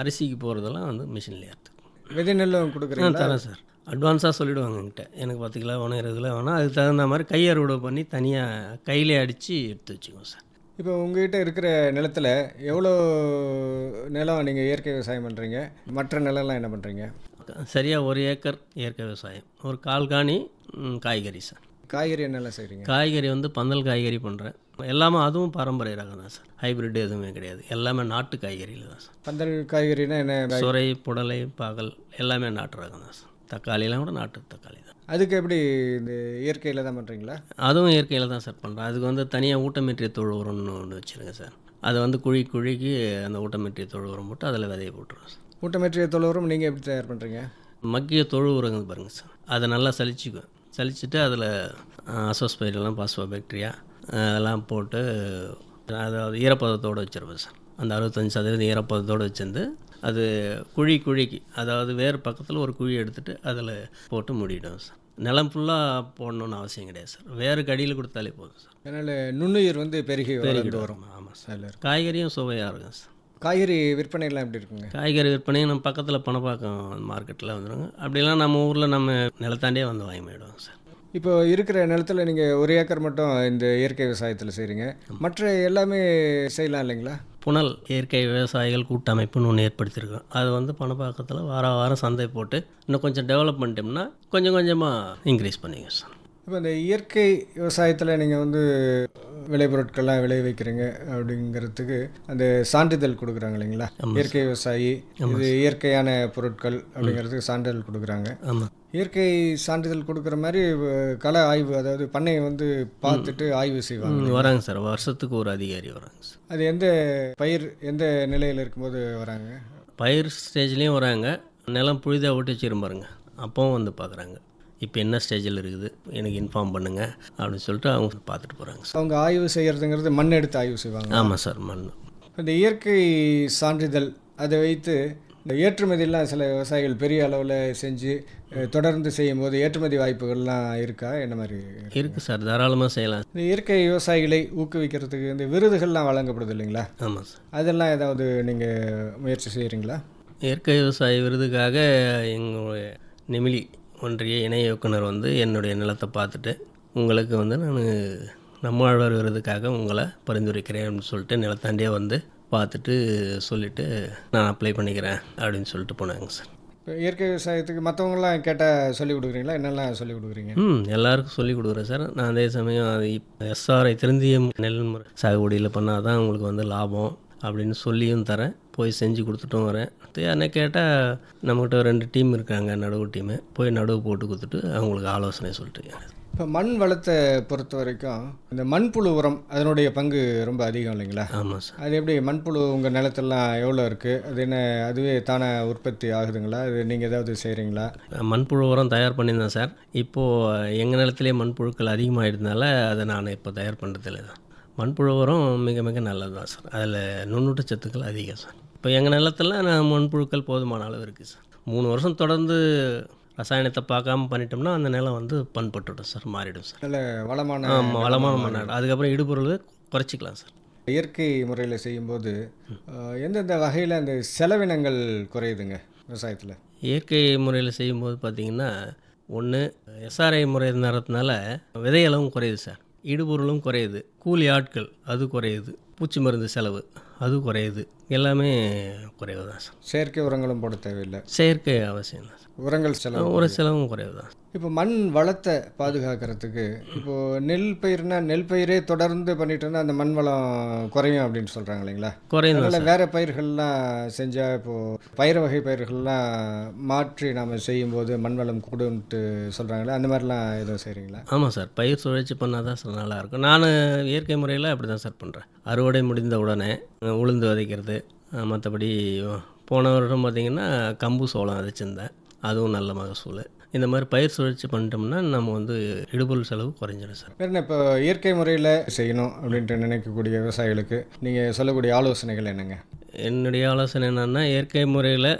F: அரிசிக்கு போகிறதெல்லாம் வந்து மிஷினில் எடுத்துக்கோங்க.
E: விதை நெல்லும் கொடுக்குறீங்க?
F: தரேன் சார். அட்வான்ஸாக சொல்லிவிடுவாங்க என்கிட்ட, எனக்கு 10 கிலோ வேணும் 20 கிலோ வேணும். அதுக்கு தகுந்த மாதிரி கை அறுவடை பண்ணி தனியாக கையிலே அடித்து எடுத்து வச்சுக்கோங்க சார்.
E: இப்போ உங்கள்கிட்ட இருக்கிற நிலத்தில் எவ்வளோ நிலம் நீங்கள் இயற்கை விவசாயம் பண்ணுறீங்க, மற்ற நிலம்லாம் என்ன பண்ணுறீங்க?
F: சரியாக 1 ஏக்கர் இயற்கை விவசாயம், ஒரு 1/4 காணி காய்கறி சார்.
E: காய்கறி என்னெல்லாம் செய்கிறீங்க?
F: காய்கறி வந்து பந்தல் காய்கறி பண்ணுறேன். எல்லாமே அதுவும் பாரம்பரிய ரகம் தான் சார். ஹைப்ரிட் எதுவுமே கிடையாது. எல்லாமே நாட்டு காய்கறியில் தான் சார்.
E: பந்தல் காய்கறினா என்ன?
F: சுரை, புடலை, பாகல் எல்லாமே நாட்டு ரகம் தான் சார். தக்காளிலாம் கூட நாட்டு தக்காளி தான்.
E: அதுக்கு எப்படி இந்த இயற்கையில் தான் பண்ணுறீங்களா?
F: அதுவும் இயற்கையில் தான் சார் பண்ணுறேன். அதுக்கு வந்து தனியாக ஊட்டமேற்றிய தொழு உரம்னு ஒன்று வச்சுருங்க சார். அதை வந்து குழிக்கு அந்த ஊட்டமேற்றிய தொழு உரம் போட்டு அதில் விதையை போட்டுருவோம் சார்.
E: ஊட்டமேற்றிய தொழு உரம் நீங்கள் எப்படி தயார் பண்ணுறீங்க?
F: மக்கிய தொழு உரங்கள் பாருங்கள் சார். அதை நல்லா சலிச்சுட்டு அதில் அசோஸ்பைரெல்லாம் பாஸ்போபாக்டீரியா அதெல்லாம் போட்டு அதாவது ஈரப்பதத்தோடு வச்சுருப்பேன் சார். அந்த 65% ஈரப்பதத்தோடு வச்சுருந்து அது குழிக்கு அதாவது வேறு பக்கத்தில் ஒரு குழி எடுத்துகிட்டு அதில் போட்டு மூடிவிடுவோம் சார். நிலம் ஃபுல்லாக போடணுன்னு அவசியம் கிடையாது சார். வேறு கடியில் கொடுத்தாலே போதும் சார்.
E: அதனால் நுண்ணுயிர் வந்து பெருகி வரும்.
F: ஆமாம் சார். காய்கறியும் சுவையாக இருக்கும் சார்.
E: காய்கறி விற்பனைலாம் எப்படி இருக்குங்க?
F: காய்கறி விற்பனையும் நம்ம பக்கத்தில் பணப்பாக்கம் மார்க்கெட்டில் வந்துடுங்க. அப்படிலாம் நம்ம ஊரில் நம்ம நிலத்தாண்டே வந்து வாங்கி போயிடுவோம் சார்.
E: இப்போ இருக்கிற நிலத்தில் நீங்கள் 1 ஏக்கர் மட்டும் இந்த இயற்கை விவசாயத்தில் செய்கிறீங்க, மற்ற எல்லாமே செய்யலாம் இல்லைங்களா?
F: புனல் இயற்கை விவசாயிகள் கூட்டமைப்புன்னு ஒன்று ஏற்படுத்தியிருக்கோம். அது வந்து பணப்பாக்கத்தில் வாரம் சந்தை போட்டு இன்னும் கொஞ்சம் டெவலப் பண்ணிட்டோம்னா கொஞ்சம் கொஞ்சமாக இன்க்ரீஸ் பண்ணிங்க சார்.
E: இப்போ இந்த இயற்கை விவசாயத்தில் நீங்கள் வந்து விளைபொருட்கள்லாம் விளைவிக்கிறீங்க அப்படிங்கிறதுக்கு அந்த சான்றிதழ் கொடுக்குறாங்க இல்லைங்களா? இயற்கை விவசாயி இது இயற்கையான பொருட்கள் அப்படிங்கிறதுக்கு சான்றிதழ் கொடுக்குறாங்க.
F: ஆமாம்.
E: இயற்கை சான்றிதழ் கொடுக்குற மாதிரி கள ஆய்வு, அதாவது பண்ணையை வந்து பார்த்துட்டு ஆய்வு செய்வாங்க.
F: வராங்க சார். வருஷத்துக்கு ஒரு அதிகாரி வராங்க சார்.
E: அது எந்த பயிர் எந்த நிலையில் இருக்கும்போது வராங்க?
F: பயிர் ஸ்டேஜ்லேயும் வராங்க. நிலம் புழுதாக ஓட்டி வச்சுருப்பாருங்க, அப்போவும் வந்து பார்க்குறாங்க. இப்போ என்ன ஸ்டேஜில் இருக்குது எனக்கு இன்ஃபார்ம் பண்ணுங்கள் அப்படின்னு சொல்லிட்டு அவங்க பார்த்துட்டு போகிறாங்க சார்.
E: அவங்க ஆய்வு செய்கிறதுங்கிறது மண் எடுத்து ஆய்வு செய்வாங்க?
F: ஆமாம் சார். மண்.
E: இந்த இயற்கை சான்றிதழ் அதை வைத்து இந்த ஏற்றுமதியெல்லாம் சில விவசாயிகள் பெரிய அளவில் செஞ்சு தொடர்ந்து செய்யும்போது ஏற்றுமதி வாய்ப்புகள்லாம் இருக்கா? என்ன மாதிரி
F: இருக்குது சார். தாராளமாக செய்யலாம்.
E: இந்த இயற்கை விவசாயிகளை ஊக்குவிக்கிறதுக்கு இந்த விருதுகள்லாம் வழங்கப்படுது இல்லைங்களா?
F: ஆமாம் சார்.
E: அதெல்லாம் ஏதாவது நீங்கள் முயற்சி செய்கிறீங்களா?
F: இயற்கை விவசாய விருதுக்காக எங்களுடைய நெமிலி ஒன்றிய இணை இயக்குனர் வந்து என்னுடைய நிலத்தை பார்த்துட்டு உங்களுக்கு வந்து நான் நம்மாழ்வார் விருதுக்காக உங்களை பரிந்துரைக்கிறேன் அப்படின்னு சொல்லிட்டு நிலத்தாண்டியே வந்து பார்த்துட்டு சொல்லிவிட்டு நான் அப்ளை பண்ணிக்கிறேன் அப்படின்னு சொல்லிட்டு போனாங்க சார்.
E: இப்போ இயற்கை விவசாயத்துக்கு மற்றவங்களாம் கேட்டால் சொல்லிக் கொடுக்குறீங்களா? என்னெல்லாம் சொல்லிக் கொடுக்குறீங்க?
F: எல்லாருக்கும் சொல்லிக் கொடுக்குறேன் சார். நான் அதே சமயம் அது எஸ்ஆர்ஐ திருந்திய நெல் சாகுபடியில் பண்ணால் தான் உங்களுக்கு வந்து லாபம் அப்படின்னு சொல்லியும் தரேன், போய் செஞ்சு கொடுத்துட்டும் வரேன். என்ன கேட்டால் நம்மகிட்ட 2 டீம் இருக்காங்க, நடுவு டீமு, போய் நடுவு போட்டு கொடுத்துட்டு அவங்களுக்கு ஆலோசனை சொல்லிட்டு.
E: இப்போ மண் வளத்தை பொறுத்த வரைக்கும் இந்த மண்புழு உரம் அதனுடைய பங்கு ரொம்ப அதிகம் இல்லைங்களா?
F: ஆமாம் சார்.
E: அது எப்படி மண்புழு உங்கள் நிலத்தெல்லாம் எவ்வளோ இருக்குது? அது என்ன அதுவே தானே உற்பத்தி ஆகுதுங்களா? அது நீங்கள் ஏதாவது செய்கிறீங்களா?
F: மண்புழு உரம் தயார் பண்ணியிருந்தேன் சார். இப்போது எங்கள் நிலத்திலே மண்புழுக்கள் அதிகமாகிடுறதுனால அதை நான் இப்போ தயார் பண்ணுறதில்ல தான். மண்புழு உரம் மிக மிக நல்லது தான் சார். அதில் நுண்ணூட்டச்சத்துக்கள் அதிகம் சார். இப்போ எங்கள் நிலத்தில் நான் மண்புழுக்கள் போதுமான அளவு இருக்குது சார். 3 வருஷம் தொடர்ந்து ரசாயனத்தை பார்க்காம பண்ணிட்டோம்னா அந்த நிலம் வந்து பண்பட்டுடும் சார், மாறிடும் சார்.
E: நல்ல வளமான
F: வளமான மண்ணாடு. அதுக்கப்புறம் இடுபொருள் குறைச்சிக்கலாம் சார்.
E: இயற்கை முறையில் செய்யும்போது எந்தெந்த வகையில் அந்த செலவினங்கள் குறையுதுங்க விவசாயத்தில்?
F: இயற்கை முறையில் செய்யும்போது பார்த்திங்கன்னா, ஒன்று எஸ்ஆர்ஐ முறை நேரத்தினால விதையளவும் குறையுது சார், இடுபொருளும் குறையுது, கூலி ஆட்கள் அது குறையுது, பூச்சி மருந்து செலவு அது குறையுது, எல்லாமே குறைவு தான் சார்.
E: செயற்கை உரங்களும் போட தேவையில்லை.
F: செயற்கை அவசியம் தான் சார்.
E: உரங்கள் செலவு
F: ஒரு செலவும் குறைவு தான்.
E: இப்போ மண் வளத்தை பாதுகாக்கிறதுக்கு இப்போது நெல் பயிர்னா நெல் பயிரே தொடர்ந்து பண்ணிட்டோன்னா அந்த மண் வளம் குறையும் அப்படின்னு சொல்கிறாங்க இல்லைங்களா?
F: குறையும்.
E: அதனால் வேறு பயிர்கள்லாம் செஞ்சால் இப்போது பயிர் வகை பயிர்கள்லாம் மாற்றி நாம் செய்யும்போது மண் வளம் கூடுன்ட்டு சொல்கிறாங்களே, அந்த மாதிரிலாம் எதுவும் செய்கிறீங்களா?
F: ஆமாம் சார், பயிர் சுழற்சி பண்ணால் தான் சார் நல்லாயிருக்கும். நான் இயற்கை முறையில் அப்படி தான் சார் பண்ணுறேன். அறுவடை முடிந்த உடனே உளுந்து விதைக்கிறது, மற்றபடி போன வருடம் பார்த்திங்கன்னா கம்பு சோளம் விதைச்சிருந்தேன், அதுவும் நல்ல மகசூல். இந்த மாதிரி பயிர் சுழற்சி பண்ணிட்டோம்னா நம்ம வந்து இடுபொருள் செலவு குறைஞ்சிடும் சார்.
E: வேறு இப்போ இயற்கை முறையில் செய்யணும் அப்படின்ட்டு நினைக்கக்கூடிய விவசாயிகளுக்கு நீங்கள் சொல்லக்கூடிய ஆலோசனைகள் என்னங்க?
F: என்னுடைய ஆலோசனை என்னென்னா, இயற்கை முறையில்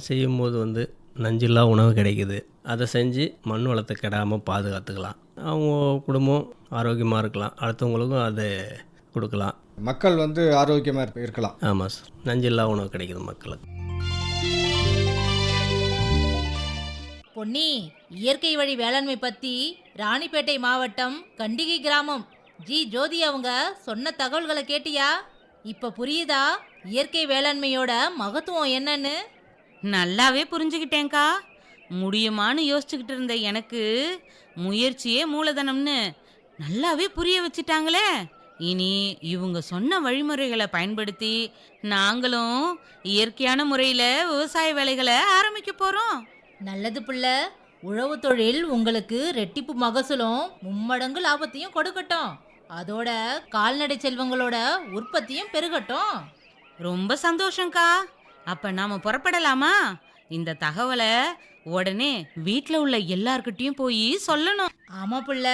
F: செய்யும்போது வந்து நஞ்சில்லா உணவு கிடைக்குது, அதை செஞ்சு மண் வளத்தை கெடாமல் பாதுகாத்துக்கலாம், அவங்க குடும்பம் ஆரோக்கியமாக இருக்கலாம், அடுத்தவங்களுக்கும் அதை கொடுக்கலாம்,
E: மக்கள் வந்து ஆரோக்கியமாக இருக்கலாம்.
F: ஆமாம் சார், நஞ்சில்லா உணவு கிடைக்குது மக்களுக்கு.
D: பொன்னி, இயற்கை வழி வேளாண்மை பற்றி ராணிப்பேட்டை மாவட்டம் கண்டிகை கிராமம் ஜி ஜோதி அவங்க சொன்ன தகவல்களை கேட்டியா? இப்போ புரியுதா இயற்கை வேளாண்மையோட மகத்துவம் என்னன்னு?
C: நல்லாவே புரிஞ்சுக்கிட்டேங்க்கா. முடியுமான்னு யோசிச்சுக்கிட்டு இருந்த எனக்கு முயற்சியே மூலதனம்னு நல்லாவே புரிய வச்சுட்டாங்களே. இனி இவங்க சொன்ன வழிமுறைகளை பயன்படுத்தி நாங்களும் இயற்கையான முறையில் விவசாய வேலைகளை ஆரம்பிக்க போகிறோம்.
D: நல்லது புள்ள. உழவு தொழில் உங்களுக்கு ரெட்டிப்பு மகசூலும் 3 மடங்கு லாபத்தையும் கொடுக்கட்டும். அதோட கால்நடை செல்வங்களோட உற்பத்தியும் பெருகட்டும்.
C: ரொம்ப சந்தோஷங்க்கா. அப்ப நாம புறப்படலாமா? இந்த தகவலை உடனே வீட்டில் உள்ள எல்லார்கிட்டையும் போய் சொல்லணும்.
D: ஆமா புள்ள,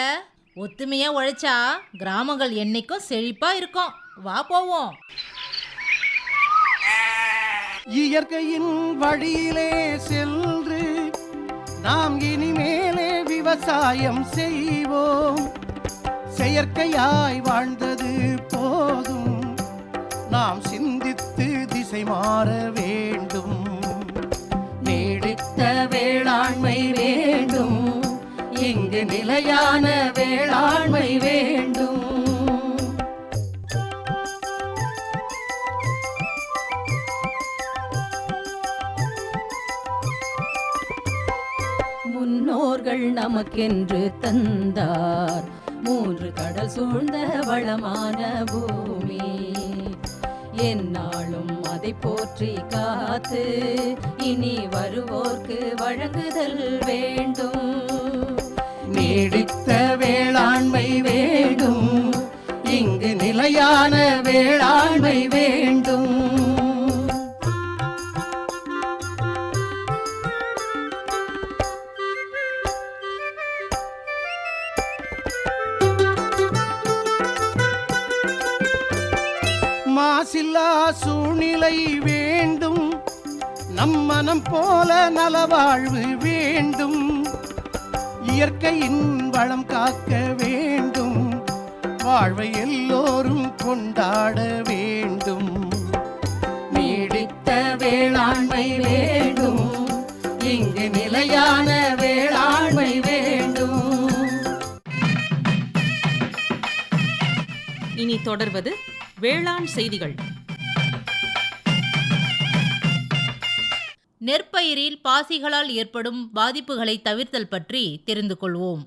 D: ஒத்துமையா உழைச்சா கிராமங்கள் என்னைக்கும் செழிப்பா இருக்கும். வா போவோம்.
G: இயற்கையின் வழியிலே சென்று நாம் இனிமேலே விவசாயம் செய்வோம். செயற்கையாய் வாழ்ந்தது போதும், நாம் சிந்தித்து திசை மாற வேண்டும். நீடித்த வேளாண்மை வேண்டும், இங்கு நிலையான வேளாண்மை வேண்டும்.
A: முன்னோர்கள் நமக்கென்று தந்தார் 3 கடல் சூழ்ந்த வளமான பூமி. எந்நாளும் அதை போற்றி காத்து இனி வருவோர்க்கு வழங்குதல் வேண்டும்.
G: நீடித்த வேளாண்மை வேண்டும், இங்கு நிலையான வேளாண்மை வேண்டும். மாசில்லா சூழ்நிலை வேண்டும், நம் மனம் போல நலவாழ்வு வேண்டும். இயற்கையின் வளம் காக்க வேண்டும், வாழ்வை எல்லோரும் கொண்டாட வேண்டும். நீடித்த வேளாண்மை வேண்டும், இங்கு நிலையான வேளாண்மை வேண்டும்.
B: இனி தொடர்வது வேளாண் செய்திகள்.
D: நெற்பயிரில் பாசிகளால் ஏற்படும் பாதிப்புகளை தவிர்த்தல் பற்றி தெரிந்து கொள்வோம்.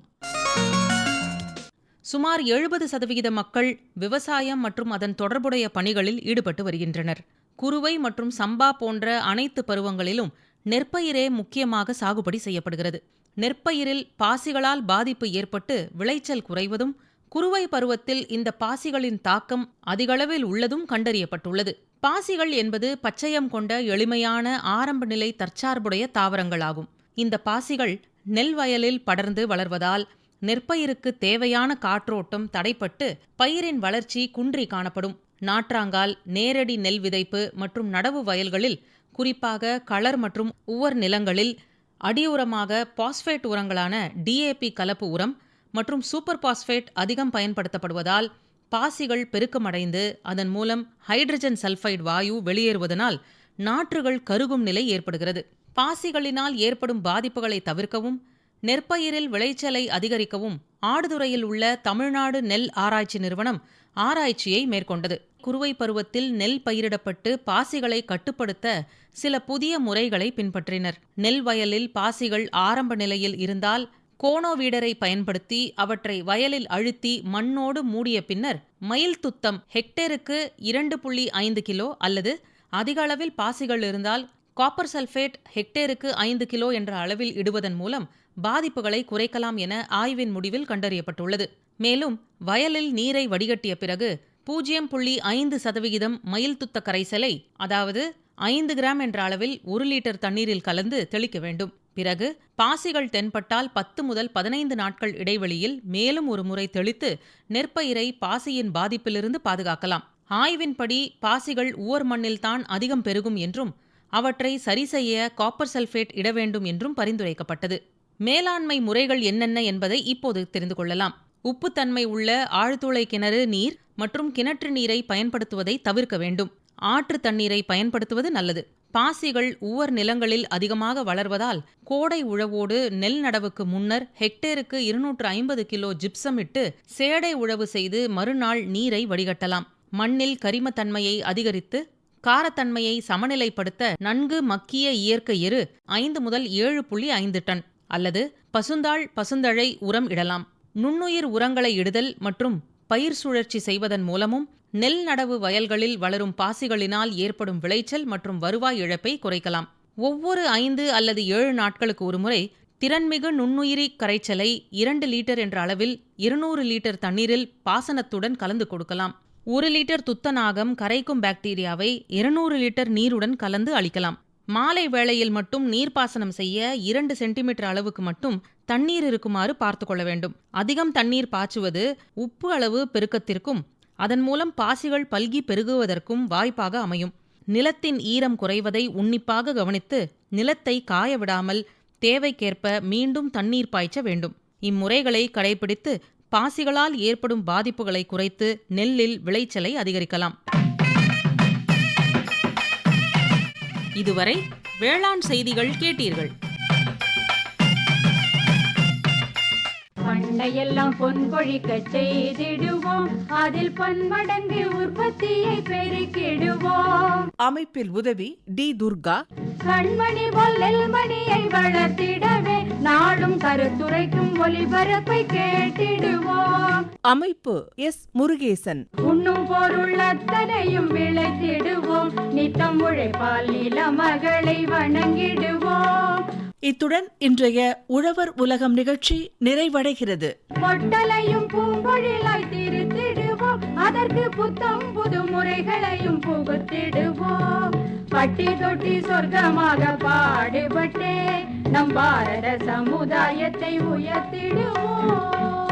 B: சுமார் 70% மக்கள் விவசாயம் மற்றும் அதன் தொடர்புடைய பணிகளில் ஈடுபட்டு வருகின்றனர். குறுவை மற்றும் சம்பா போன்ற அனைத்து பருவங்களிலும் நெற்பயிரே முக்கியமாக சாகுபடி செய்யப்படுகிறது. நெற்பயிரில் பாசிகளால் பாதிப்பு ஏற்பட்டு விளைச்சல் குறைவதும், குறுவை பருவத்தில் இந்த பாசிகளின் தாக்கம் அதிகளவில் உள்ளதும் கண்டறியப்பட்டுள்ளது. பாசிகள் என்பது பச்சையம் கொண்ட எளிமையான ஆரம்ப நிலை தற்சார்புடைய தாவரங்களாகும். இந்த பாசிகள் நெல் வயலில் படர்ந்து வளர்வதால் நெற்பயிருக்கு தேவையான காற்றோட்டம் தடைப்பட்டு பயிரின் வளர்ச்சி குன்றி காணப்படும். நாற்றாங்கால், நேரடி நெல் விதைப்பு மற்றும் நடவு வயல்களில், குறிப்பாக களர் மற்றும் உவர் நிலங்களில் அடியுரமாக பாஸ்பேட் உரங்களான DAP கலப்பு உரம் மற்றும் சூப்பர் பாஸ்பேட் அதிகம் பயன்படுத்தப்படுவதால் பாசிகள் பெருக்கமடைந்து அதன் மூலம் ஹைட்ரஜன் சல்பைடு வாயு வெளியேறுவதனால் நாற்றுகள் கருகும் நிலை ஏற்படுகிறது. பாசிகளினால் ஏற்படும் பாதிப்புகளை தவிர்க்கவும், நெற்பயிரில் விளைச்சலை அதிகரிக்கவும் ஆடுதுறையில் உள்ள தமிழ்நாடு நெல் ஆராய்ச்சி நிறுவனம் ஆராய்ச்சியை மேற்கொண்டது. குறுவை பருவத்தில் நெல் பயிரிடப்பட்டு பாசிகளை கட்டுப்படுத்த சில புதிய முறைகளை பின்பற்றினர். நெல் வயலில் பாசிகள் ஆரம்ப நிலையில் இருந்தால் கோனோவீடரை பயன்படுத்தி அவற்றை வயலில் அழுத்தி மண்ணோடு மூடிய பின்னர் மயில் துத்தம் ஹெக்டேருக்கு 2.5 கிலோ அல்லது அதிக அளவில் பாசிகள் இருந்தால் காப்பர் சல்பேட் ஹெக்டேருக்கு 5 கிலோ என்ற அளவில் இடுவதன் மூலம் பாதிப்புகளை குறைக்கலாம் என ஆய்வின் முடிவில் கண்டறியப்பட்டுள்ளது. மேலும் வயலில் நீரை வடிகட்டிய பிறகு 0.5% மயில் துத்த கரைசலை, அதாவது 5 கிராம் என்ற அளவில் 1 லிட்டர் தண்ணீரில் கலந்து தெளிக்க வேண்டும். பிறகு பாசிகள் தென்பட்டால் 10 முதல் 15 நாட்கள் இடைவெளியில் மேலும் ஒரு முறை தெளித்து நெற்பயிரை பாசியின் பாதிப்பிலிருந்து பாதுகாக்கலாம். ஆய்வின்படி பாசிகள் உவர் மண்ணில்தான் அதிகம் பெருகும் என்றும் அவற்றை சரி செய்ய காப்பர் சல்பேட் இட வேண்டும் என்றும் பரிந்துரைக்கப்பட்டது. மேலாண்மை முறைகள் என்னென்ன என்பதை இப்போது தெரிந்து கொள்ளலாம். உப்புத்தன்மை உள்ள ஆழ்துளை கிணறு நீர் மற்றும் கிணற்று நீரை பயன்படுத்துவதை தவிர்க்க வேண்டும். ஆற்று தண்ணீரை பயன்படுத்துவது நல்லது. பாசிகள் உவர் நிலங்களில் அதிகமாக வளர்வதால் கோடை உழவோடு நெல் நடவுக்கு முன்னர் ஹெக்டேருக்கு 250 கிலோ ஜிப்சம் இட்டு சேடை உழவு செய்து மறுநாள் நீரை வடிகட்டலாம். மண்ணில் கரிமத்தன்மையை அதிகரித்து காரத்தன்மையை சமநிலைப்படுத்த நன்கு மக்கிய இயற்கை எரு 5 முதல் 7.5 டன் அல்லது பசுந்தாள் பசுந்தழை உரம் இடலாம். நுண்ணுயிர் உரங்களை இடுதல் மற்றும் பயிர் சுழற்சி செய்வதன் மூலமும் நெல் நடவு வயல்களில் வளரும் பாசிகளினால் ஏற்படும் விளைச்சல் மற்றும் வருவாய் இழப்பை குறைக்கலாம். ஒவ்வொரு 5 அல்லது 7 நாட்களுக்கு ஒருமுறை திறன்மிகு நுண்ணுயிரி கரைச்சலை 2 லிட்டர் என்ற அளவில் 200 லிட்டர் தண்ணீரில் பாசனத்துடன் கலந்து கொடுக்கலாம். 1 லிட்டர் துத்தநாகம் கரைக்கும் பாக்டீரியாவை 200 லிட்டர் நீருடன் கலந்து அளிக்கலாம். மாலை வேளையில் மட்டும் நீர்ப்பாசனம் செய்ய 2 சென்டிமீட்டர் அளவுக்கு மட்டும் தண்ணீர் இருக்குமாறு பார்த்து கொள்ள வேண்டும். அதிகம் தண்ணீர் பாய்ச்சுவது உப்பு அளவு பெருக்கத்திற்கும் அதன் மூலம் பாசிகள் பல்கி பெருகுவதற்கும் வாய்ப்பாக அமையும். நிலத்தின் ஈரம் குறைவதை உன்னிப்பாக கவனித்து நிலத்தை காயவிடாமல் தேவைக்கேற்ப மீண்டும் தண்ணீர் பாய்ச்ச வேண்டும். இம்முறைகளை கடைபிடித்து பாசிகளால் ஏற்படும் பாதிப்புகளை குறைத்து நெல்லில் விளைச்சலை அதிகரிக்கலாம். இதுவரை வேளாண் செய்திகள் கேட்டீர்கள்.
A: பண்டையெல்லாம் பொன் பொழிக்க செய்திடுவோம், அதில் பன்மடங்கு உற்பத்தியை பெருக்கிடுவோம்.
B: அமைப்பில் உதவி டி. துர்கா.
A: கண்மணி போல் நெல்மணியை வளர்த்திடவே நாடும் கருத்துரைக்கும் ஒலிபரப்பை கேட்டிடுவோம்.
B: அமைப்பு எஸ். முருகேசன்.
A: உண்ணும் பொருள் அத்தனையும் விளைத்திடுவோம், நித்தம் உழைப்பால் நில மகளை வணங்கிடுவோம்.
B: இத்துடன் இன்றைய உழவர் உலகம் நிகழ்ச்சி நிறைவடைகிறது.
A: பொட்டலையும் பூங்கொழிலாய் திருத்திடுவோம், அதற்கு புத்தம் புது முறைகளையும் புகுத்திடுவோம். பட்டி தொட்டி சொர்க்கமாக பாடுபட்டே நம் பாரத சமுதாயத்தை உயர்த்திடுவோம்.